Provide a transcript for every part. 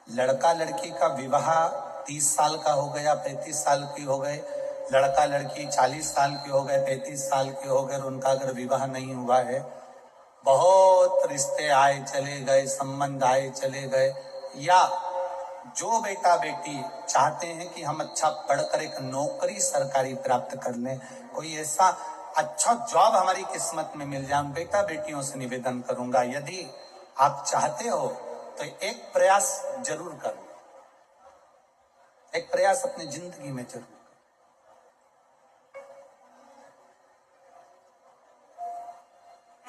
लड़का लड़की का विवाह 30 साल का हो गया, 35 साल की हो गए, लड़का लड़की 40 साल के हो गए, 35 साल के हो गए, उनका अगर विवाह नहीं हुआ है, बहुत रिश्ते आए चले गए, संबंध आए चले गए, या जो बेटा बेटी चाहते हैं कि हम अच्छा पढ़कर एक नौकरी सरकारी प्राप्त कर लें, कोई ऐसा अच्छा जॉब हमारी किस्मत में मिल जाए, बेटा बेटियों से निवेदन करूंगा, यदि आप चाहते हो तो एक प्रयास जरूर करो, एक प्रयास अपनी जिंदगी में जरूर।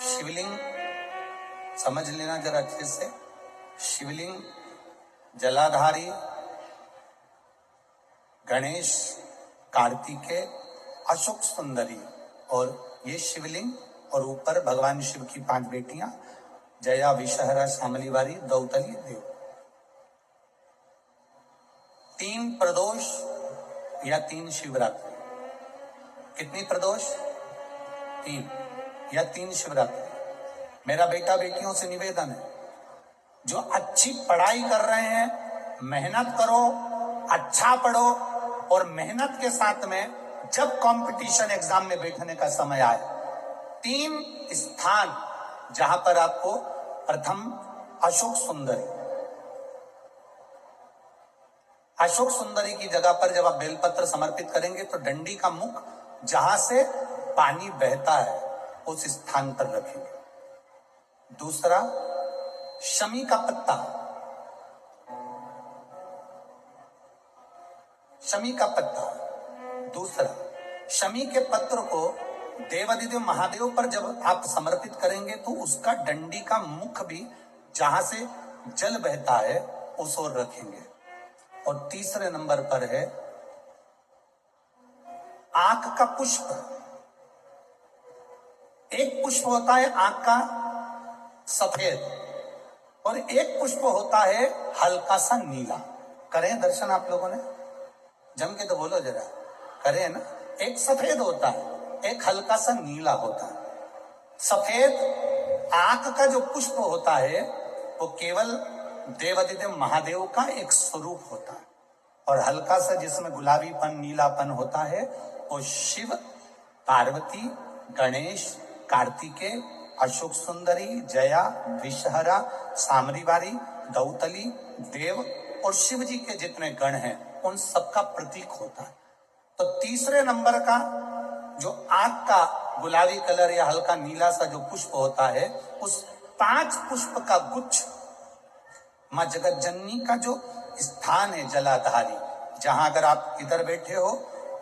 शिवलिंग समझ लेना जरा अच्छे से, शिवलिंग जलाधारी गणेश, कार्तिकेय, अशोक सुंदरी, और ये शिवलिंग, और ऊपर भगवान शिव की 5 बेटियां, जया, विषहरा, शामलीवारी, दौतली, देव। 3 प्रदोष या 3 शिवरात्रि। कितनी प्रदोष? 3 या 3 शिवरात्रि। मेरा बेटा बेटियों से निवेदन है, जो अच्छी पढ़ाई कर रहे हैं, मेहनत करो, अच्छा पढ़ो, और मेहनत के साथ में जब कंपटीशन एग्जाम में बैठने का समय आए, 3 स्थान जहां पर आपको प्रथम अशोक सुंदरी, अशोक सुंदरी की जगह पर जब आप बेलपत्र समर्पित करेंगे तो डंडी का मुख जहां से पानी बहता है उस स्थान पर रखेंगे। दूसरा, शमी का पत्ता, शमी का पत्ता। दूसरा, शमी के पत्र को देवादिदेव महादेव पर जब आप समर्पित करेंगे तो उसका डंडी का मुख भी जहां से जल बहता है उस ओर रखेंगे। और तीसरे नंबर पर है आंख का पुष्प। एक पुष्प होता है आंख का सफेद, और एक पुष्प होता है हल्का सा नीला। करें दर्शन आप लोगों ने? जम के तो बोलो जरा, करें ना? एक सफेद होता है, एक हल्का सा नीला होता है। सफेद आंख का जो पुष्प होता है वो केवल देवादिदेव महादेव का एक स्वरूप होता है, और हल्का सा जिसमें गुलाबीपन, नीलापन होता है वो शिव, पार्वती, गणेश, कार्तिकेय, अशोक सुंदरी, जया, विषहरा, शामलीवारी, दौतली, देव और शिव जी के जितने गण हैं उन सबका प्रतीक होता है। तो तीसरे नंबर का जो आंख का गुलाबी कलर या हल्का नीला सा जो पुष्प होता है, उस 5 पुष्प का गुच्छ मां जगत जननी का जो स्थान है जलाधारी, जहां अगर आप इधर बैठे हो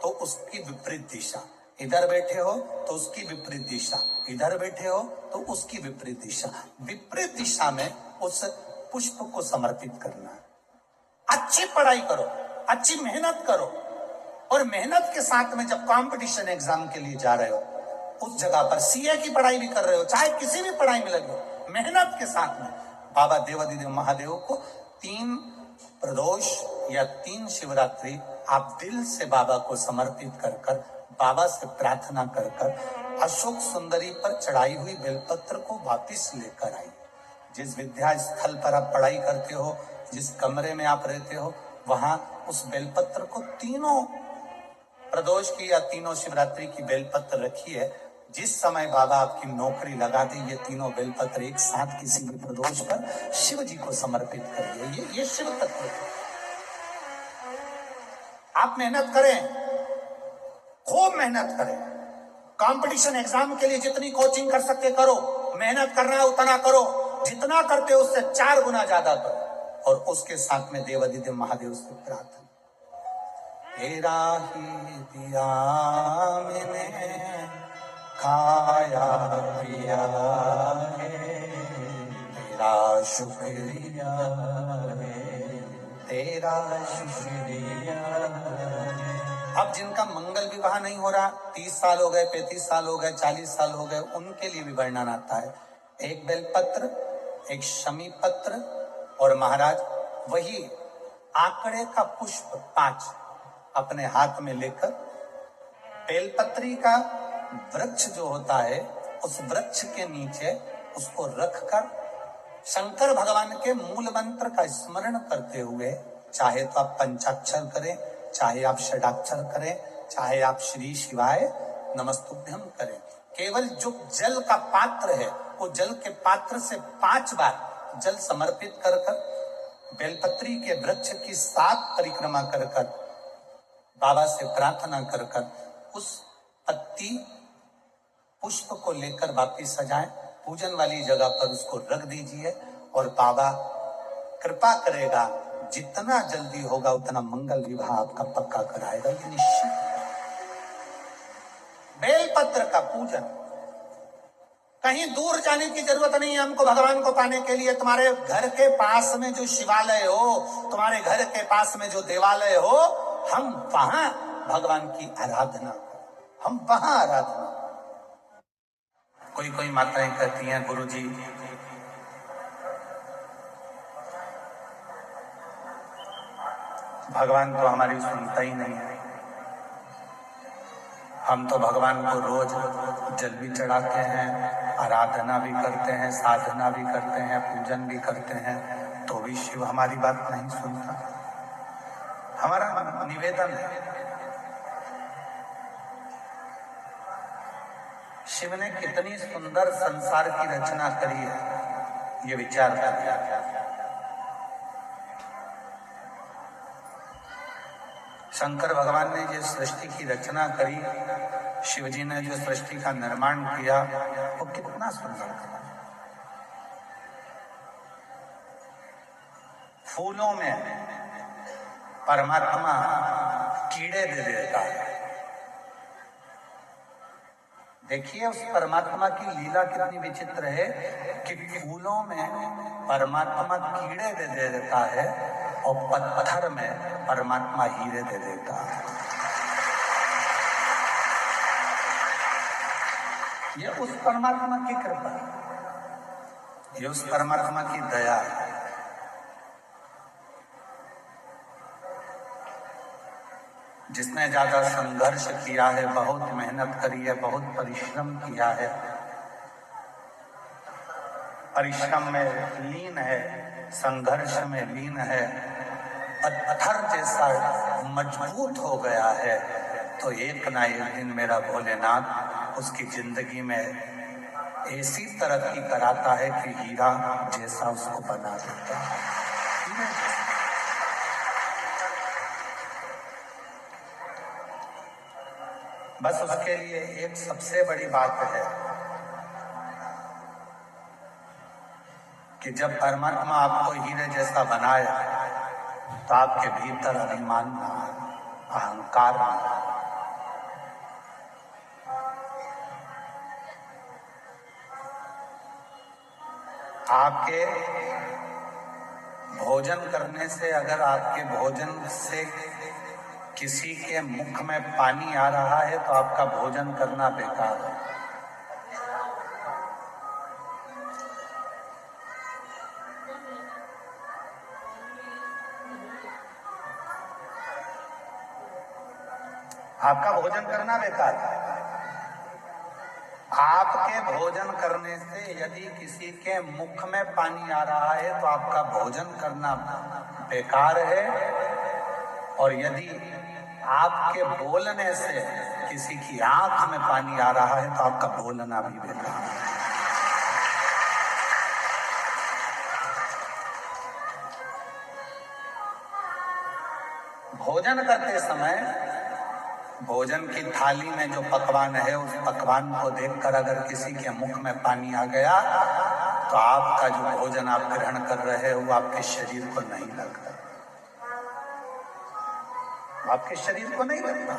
तो उसकी विपरीत दिशा, इधर बैठे हो तो उसकी विपरीत दिशा, इधर बैठे हो तो उसकी विपरीत दिशा, विपरीत दिशा में उस पुष्प को समर्पित करना है। अच्छी पढ़ाई करो, अच्छी मेहनत करो, और मेहनत के साथ में जब कंपटीशन एग्जाम के लिए जा रहे हो उस जगह पर सीए की पढ़ाई भी कर रहे हो, चाहे किसी भी पढ़ाई में लगे हो, मेहनत के साथ में बाबा देवादिदेव महादेव को 3 प्रदोष या 3 शिवरात्रि आप दिल से बाबा को समर्पित कर बाबा से प्रार्थना कर अशोक सुंदरी पर चढ़ाई हुई बेलपत्र को वापस लेकर आई। जिस विद्या स्थल पर आप पढ़ाई करते हो, जिस कमरे में आप रहते हो, वहां उस बेलपत्र को 3 प्रदोष की या 3 शिवरात्रि की बेलपत्र रखी है। जिस समय बाबा आपकी नौकरी लगा दे, ये 3 बेलपत्र एक साथ किसी भी प्रदोष पर शिव जी को समर्पित करिए। ये शिव तत्व है। आप मेहनत करें, खूब मेहनत करें, कंपटीशन एग्जाम के लिए जितनी कोचिंग कर सकते करो, मेहनत करना है उतना करो, जितना करते हो उससे 4 गुना ज्यादा करो, और उसके साथ में देवादिदेव महादेव से प्रार्थना, तेरा ही दिया मैंने खाया पिया है, तेरा शुक्रिया है, तेरा शुक्रिया है। अब जिनका मंगल विवाह नहीं हो रहा, 30 साल हो गए, 35 साल हो गए, 40 साल हो गए, उनके लिए भी वर्णन आता है। एक बेलपत्र, एक शमी पत्र, और महाराज वही आंकड़े का पुष्प 5 अपने हाथ में लेकर बेलपत्री का वृक्ष जो होता है उस वृक्ष के नीचे उसको रखकर शंकर भगवान के मूल मंत्र का स्मरण करते हुए, चाहे तो आप पंचाक्षर करें, चाहे आप षडाक्षर करें, चाहे आप श्री शिवाय नमस्तुभ्यम करें, केवल जो जल का पात्र है वो जल के पात्र से 5 बार जल समर्पित कर बेलपत्री के वृक्ष की 7 परिक्रमा कर बाबा से प्रार्थना कर उस पत्ती पुष्प को लेकर वापिस सजाएं, पूजन वाली जगह पर उसको रख दीजिए और बाबा कृपा करेगा, जितना जल्दी होगा उतना मंगल विवाह आपका पक्का कराएगा, ये निश्चित। बेलपत्र का पूजन, कहीं दूर जाने की जरूरत नहीं है हमको भगवान को पाने के लिए। तुम्हारे घर के पास में जो शिवालय हो, तुम्हारे घर के पास में जो देवालय हो, हम वहां भगवान की आराधना, हम वहां आराधना। कोई माताएं कहती हैं गुरुजी भगवान तो हमारी सुनता ही नहीं है, हम तो भगवान को रोज जल भी चढ़ाते हैं, आराधना भी करते हैं, साधना भी करते हैं, पूजन भी करते हैं, तो भी शिव हमारी बात नहीं सुनता। हमारा निवेदन है, शिव ने कितनी सुंदर संसार की रचना करी है, ये विचार करिए। शंकर भगवान ने जो सृष्टि की रचना करी, शिव जी ने जो सृष्टि का निर्माण किया, वो कितना सुंदर था। फूलों में परमात्मा कीड़े दे देता है। देखिए उस परमात्मा की लीला कितनी विचित्र है कि फूलों में परमात्मा कीड़े दे देता है और पत्थर में परमात्मा हीरे दे देता है। ये उस परमात्मा की कृपा है, ये उस परमात्मा की दया है। जिसने ज्यादा संघर्ष किया है, बहुत मेहनत करी है, बहुत परिश्रम किया है, परिश्रम में लीन है, संघर्ष में लीन है, पत्थर जैसा मजबूत हो गया है, तो एक ना एक दिन मेरा भोलेनाथ उसकी जिंदगी में ऐसी तरक्की कराता है कि हीरा जैसा उसको बना देता है। बस उसके लिए एक सबसे बड़ी बात है कि जब परमात्मा आपको हीरे जैसा बनाए तो आपके भीतर अभिमान ना, अहंकार ना, आपके भोजन करने से, अगर आपके भोजन से किसी के मुख में पानी आ रहा है तो आपका भोजन करना बेकार है। आपका भोजन करना बेकार है। आपके भोजन करने से यदि किसी के मुख में पानी आ रहा है तो आपका भोजन करना बेकार है, और यदि आपके बोलने से किसी की आंख में पानी आ रहा है तो आपका बोलना भी बेकार है। भोजन करते समय भोजन की थाली में जो पकवान है, उस पकवान को देखकर अगर किसी के मुख में पानी आ गया तो आपका जो भोजन आप ग्रहण कर रहे हो वो आपके शरीर को नहीं लग रहा, आपके शरीर को नहीं लगता।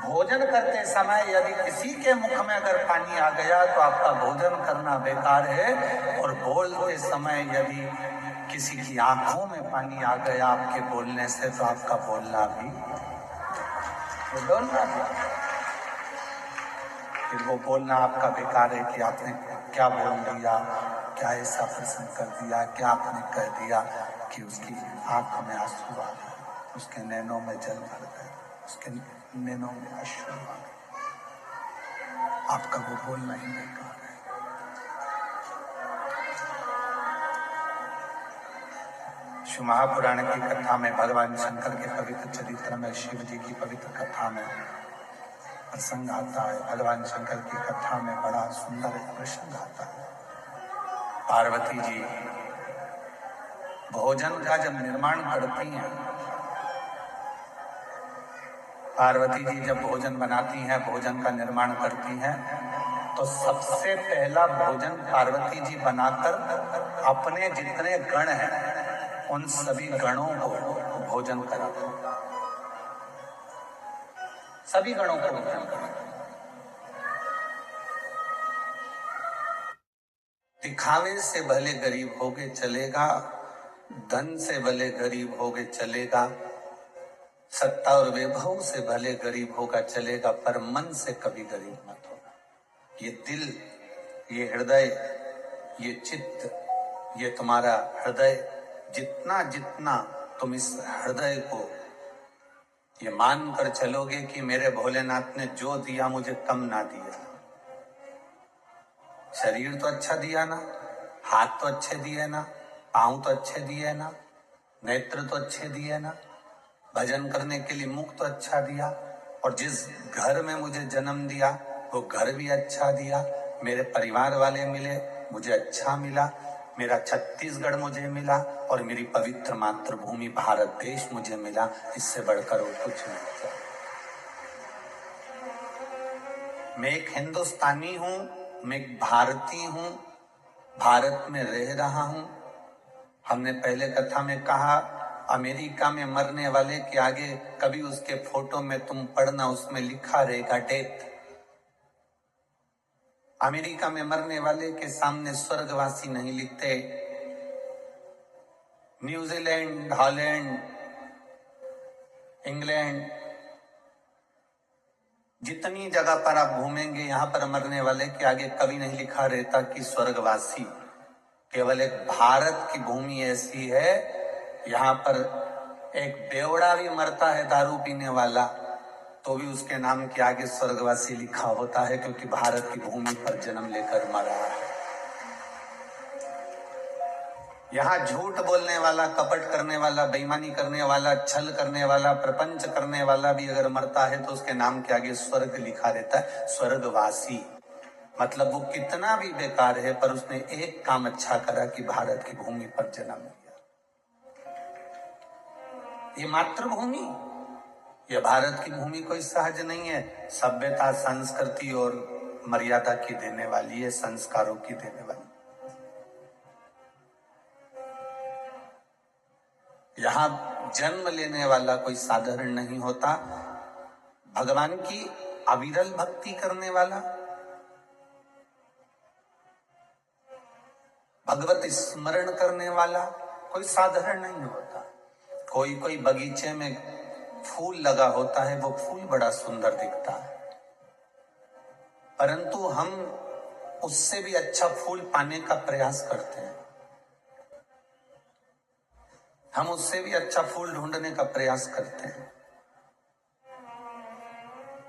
भोजन करते समय यदि किसी के मुख में अगर पानी आ गया तो आपका भोजन करना बेकार है, और बोलते समय यदि किसी की आंखों में पानी आ गया आपके बोलने से तो आपका बोलना भी, फिर वो बोलना आपका बेकार है कि आपने क्या बोल दिया, क्या ऐसा प्रसंग कर दिया, क्या आपने कह दिया कि उसकी आंख में आंसू आ गए, उसके नैनों में जल भर गए, उसके नैनों में अश्रु आ गए, आपका वो बोलना ही बेकार है। शिव महापुराण की कथा में, भगवान शंकर के पवित्र चरित्र में, शिव जी की पवित्र कथा में प्रसंग आता है। भगवान शंकर की कथा में बड़ा सुंदर एक प्रसंग आता है। पार्वती जी भोजन का जब निर्माण करती हैं, पार्वती जी जब भोजन बनाती हैं, भोजन का निर्माण करती हैं, तो सबसे पहला भोजन पार्वती जी बनाकर अपने जितने गण हैं उन सभी गणों को भोजन कराते हैं। सभी गणों को भोजन कराते हैं। दिखावे से भले गरीब होगे चलेगा, धन से भले गरीब होगे चलेगा, सत्ता और वैभव से भले गरीब होगा चलेगा, पर मन से कभी गरीब मत होगा। ये दिल, ये हृदय, ये चित्त, ये तुम्हारा हृदय, जितना जितना तुम इस हृदय को ये मान कर चलोगे कि मेरे भोलेनाथ ने जो दिया मुझे कम ना दिया। शरीर तो अच्छा दिया ना, हाथ तो अच्छे दिए ना, पांव तो अच्छे दिए ना, नेत्र तो अच्छे दिए ना, भजन करने के लिए मुख तो अच्छा दिया, और जिस घर में मुझे जन्म दिया वो घर भी अच्छा दिया, मेरे परिवार वाले मिले मुझे अच्छा मिला, मेरा छत्तीसगढ़ मुझे मिला, और मेरी पवित्र मातृभूमि भारत देश मुझे मिला। इससे बढ़कर वो कुछ नहीं था। मैं एक हिंदुस्तानी हूं, मैं एक भारतीय हूं, भारत में रह रहा हूं। हमने पहले कथा में कहा, अमेरिका में मरने वाले के आगे कभी उसके फोटो में तुम पढ़ना, उसमें लिखा रहेगा डेथ। अमेरिका में मरने वाले के सामने स्वर्गवासी नहीं लिखते। न्यूजीलैंड, हॉलैंड, इंग्लैंड, जितनी जगह पर आप घूमेंगे, यहां पर मरने वाले के आगे कभी नहीं लिखा रहता कि स्वर्गवासी। केवल एक भारत की भूमि ऐसी है, यहाँ पर एक बेवड़ा भी मरता है दारू पीने वाला, तो भी उसके नाम के आगे स्वर्गवासी लिखा होता है, क्योंकि भारत की भूमि पर जन्म लेकर मरा है। यहाँ झूठ बोलने वाला, कपट करने वाला, बेईमानी करने वाला, छल करने वाला, प्रपंच करने वाला भी अगर मरता है तो उसके नाम के आगे स्वर्ग लिखा रहता है, स्वर्गवासी। मतलब वो कितना भी बेकार है पर उसने एक काम अच्छा करा कि भारत की भूमि पर जन्म लिया। ये मातृभूमि, ये भारत की भूमि कोई सहज नहीं है। सभ्यता, संस्कृति और मर्यादा की देने वाली है, संस्कारों की देने वाली। यहां जन्म लेने वाला कोई साधारण नहीं होता। भगवान की अविरल भक्ति करने वाला, भगवत स्मरण करने वाला कोई साधारण नहीं होता। कोई कोई बगीचे में फूल लगा होता है, वो फूल बड़ा सुंदर दिखता है, परंतु हम उससे भी अच्छा फूल पाने का प्रयास करते हैं। हम उससे भी अच्छा फूल ढूंढने का प्रयास करते हैं।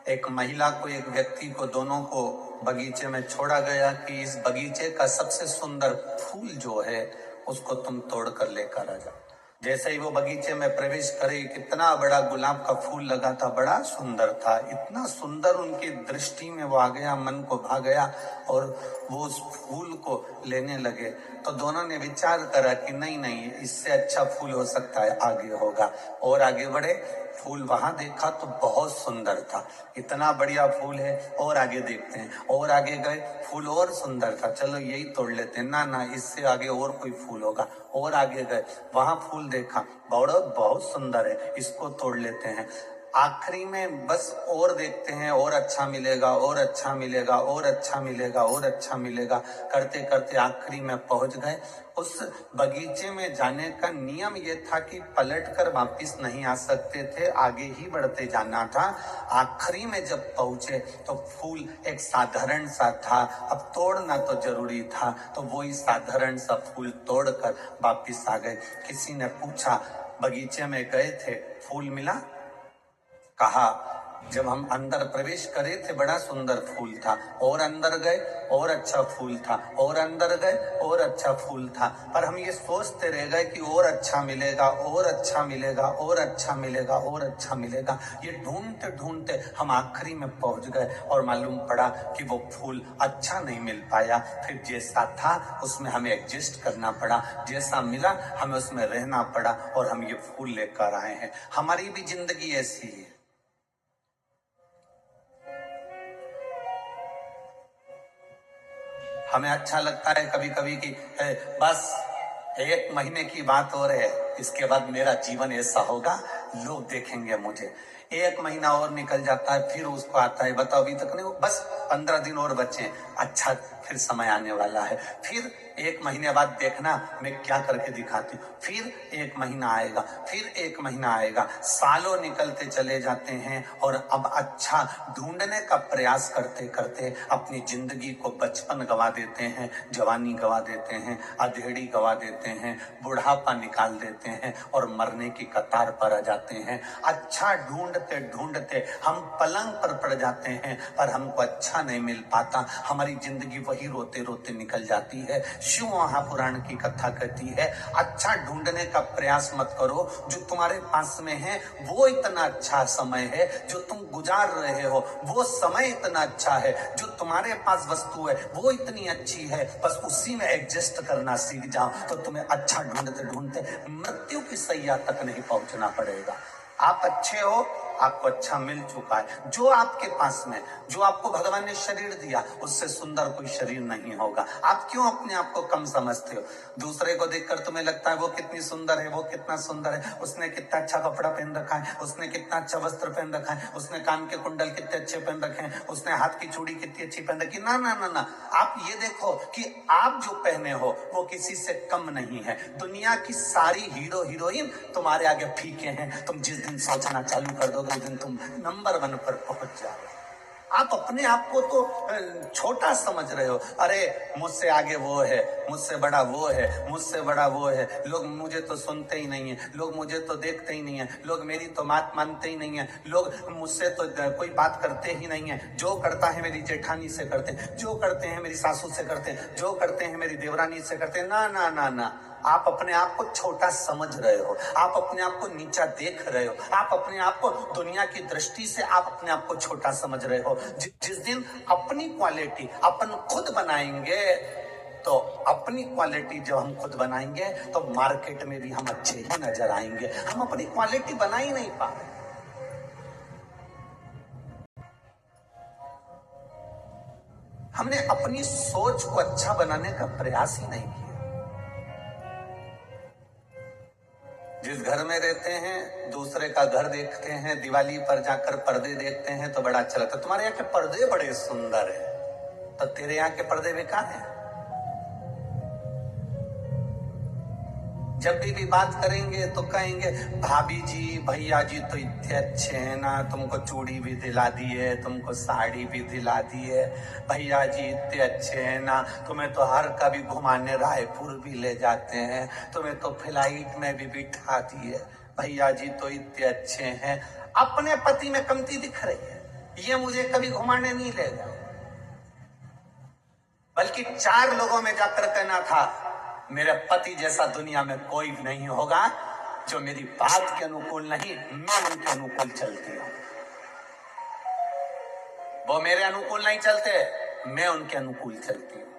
एक महिला को, एक व्यक्ति को, दोनों को बगीचे में छोड़ा गया कि इस बगीचे का सबसे सुंदर फूल जो है उसको तुम तोड़ कर लेकर आ जाओ। जैसे ही वो बगीचे में प्रवेश करे, कितना बड़ा गुलाब का फूल लगा था, बड़ा सुंदर था, इतना सुंदर उनकी दृष्टि में वो आ गया, मन को भा गया और वो उस फूल को लेने लगे। तो दोनों ने विचार करा कि नहीं नहीं, इससे अच्छा फूल हो सकता है, आगे होगा। और आगे बढ़े, फूल वहां देखा तो बहुत सुंदर था, इतना बढ़िया फूल है, और आगे देखते हैं। और आगे गए, फूल और सुंदर था, चलो यही तोड़ लेते हैं। ना ना, इससे आगे और कोई फूल होगा। और आगे गए, वहां फूल देखा, बहुत सुंदर है, इसको तोड़ लेते हैं। आखिरी में बस और देखते हैं, और अच्छा मिलेगा, और अच्छा मिलेगा, और अच्छा मिलेगा, और अच्छा मिलेगा, करते करते आखिरी में पहुंच गए। उस बगीचे में जाने का नियम ये था कि पलटकर वापस नहीं आ सकते थे, आगे ही बढ़ते जाना था। आखिरी में जब पहुंचे तो फूल एक साधारण सा था, अब तोड़ना तो जरूरी था, तो वही साधारण सा फूल तोड़कर वापस आ गए। किसी ने पूछा, बगीचे में गए थे, फूल मिला? कहा जब हम अंदर प्रवेश करे थे बड़ा सुंदर फूल था, और अंदर गए और अच्छा फूल था, और अंदर गए और अच्छा फूल था, पर हम ये सोचते रह गए कि और अच्छा मिलेगा, और अच्छा मिलेगा, और अच्छा मिलेगा, और अच्छा मिलेगा। ये ढूंढते ढूंढते हम आखिरी में पहुंच गए और मालूम पड़ा कि वो फूल अच्छा नहीं मिल पाया। फिर जैसा था उसमें हमें एडजस्ट करना पड़ा, जैसा मिला हमें उसमें रहना पड़ा, और हम ये फूल लेकर आए हैं। हमारी भी जिंदगी ऐसी है। हमें अच्छा लगता है कभी कभी कि बस 1 महीने की बात और है, इसके बाद मेरा जीवन ऐसा होगा, लोग देखेंगे मुझे। 1 महीना और निकल जाता है, फिर उसको आता है बताओ अभी तक नहीं, बस 15 दिन और बचे, अच्छा फिर समय आने वाला है, फिर 1 महीने बाद देखना मैं क्या करके दिखाती हूँ। फिर 1 महीना आएगा, फिर 1 महीना आएगा, सालों निकलते चले जाते हैं, और अब अच्छा ढूंढने का प्रयास करते करते अपनी जिंदगी को बचपन गवा देते हैं, जवानी गवा देते हैं, अधेड़ी गवा देते हैं, बुढ़ापा निकाल देते हैं, और मरने की कतार पर आ जाते हैं। अच्छा ढूंढते ढूंढते हम पलंग पर पड़ जाते हैं, पर हमको अच्छा नहीं मिल पाता, हमारी जिंदगी वही रोते रोते निकल जाती है। शिव महापुराण की कथा कहती है, अच्छा ढूंढने का प्रयास मत करो, जो तुम्हारे पास में है वो इतना अच्छा समय है, जो तुम गुजार रहे हो वो समय इतना अच्छा है, जो तुम्हारे पास वस्तु है वो इतनी अच्छी है, बस उसी में एडजस्ट करना सीख जाओ तो तुम्हें अच्छा ढूंढते ढूंढते मृत्यु की सैया तक नहीं पहुंचना पड़ेगा। आप अच्छे हो, आपको अच्छा मिल चुका है, जो आपके पास में, जो आपको भगवान ने शरीर दिया उससे सुंदर कोई शरीर नहीं होगा। आप क्यों अपने आप को कम समझते हो? दूसरे को देखकर तुम्हें लगता है वो कितनी सुंदर है, वो कितना सुंदर है, उसने कितना अच्छा कपड़ा पहन रखा है, उसने कितना अच्छा वस्त्र पहन रखा है, उसने कान के कुंडल कितने अच्छे पहन रखे हैं, उसने हाथ की चूड़ी कितनी अच्छी पहन रखी। ना ना ना ना, आप ये देखो कि आप जो पहने हो वो किसी से कम नहीं है। दुनिया की सारी हीरो हीरोइन तुम्हारे आगे फीके हैं। तुम जिस दिन सोचना चालू कर दोगे उस दिन तुम नंबर 1 पर पहुंच जाओगे। आप अपने आप को तो छोटा समझ रहे हो, अरे मुझसे आगे वो है, मुझसे बड़ा वो है, मुझसे बड़ा वो है, लोग मुझे तो सुनते ही नहीं है, लोग मुझे तो देखते ही नहीं है, लोग मेरी तो बात मानते ही नहीं है, लोग मुझसे तो कोई बात करते ही नहीं है, जो करता है मेरी जेठानी से करते हैं, जो करते हैं मेरी सासू से करते हैं, जो करते हैं मेरी देवरानी से करते हैं। ना ना ना ना, आप अपने आप को छोटा समझ रहे हो, आप अपने आप को नीचा देख रहे हो, आप अपने आप को दुनिया की दृष्टि से आप अपने आप को छोटा समझ रहे हो। जिस दिन अपनी क्वालिटी अपन खुद बनाएंगे, तो अपनी क्वालिटी जब हम खुद बनाएंगे तो मार्केट में भी हम अच्छे ही नजर आएंगे। हम अपनी क्वालिटी बना ही नहीं पा रहे, हमने अपनी सोच को अच्छा बनाने का प्रयास ही नहीं किया। जिस घर में रहते हैं दूसरे का घर देखते हैं, दिवाली पर जाकर पर्दे देखते हैं तो बड़ा अच्छा लगता है, तुम्हारे यहाँ के पर्दे बड़े सुंदर है, तो तेरे यहाँ के पर्दे बेकार हैं। जब भी बात करेंगे तो कहेंगे भाभी जी भैया जी तो इतने अच्छे हैं ना, तुमको चूड़ी भी दिला दी है, तुमको साड़ी भी दिला दी है, भैया जी इतने अच्छे हैं ना, तुम्हें तो हर कभी घुमाने रायपुर भी ले जाते हैं, तुम्हें तो फ्लाइट में भी बिठा दिए, भैया जी तो इतने अच्छे हैं। अपने पति में कमती दिख रही है, ये मुझे कभी घुमाने नहीं ले गया, बल्कि 4 लोगों में जाकर कहना था मेरे पति जैसा दुनिया में कोई नहीं होगा, जो मेरी बात के अनुकूल नहीं, मैं उनके अनुकूल चलती हूं। वो मेरे अनुकूल नहीं चलते, मैं उनके अनुकूल चलती हूं।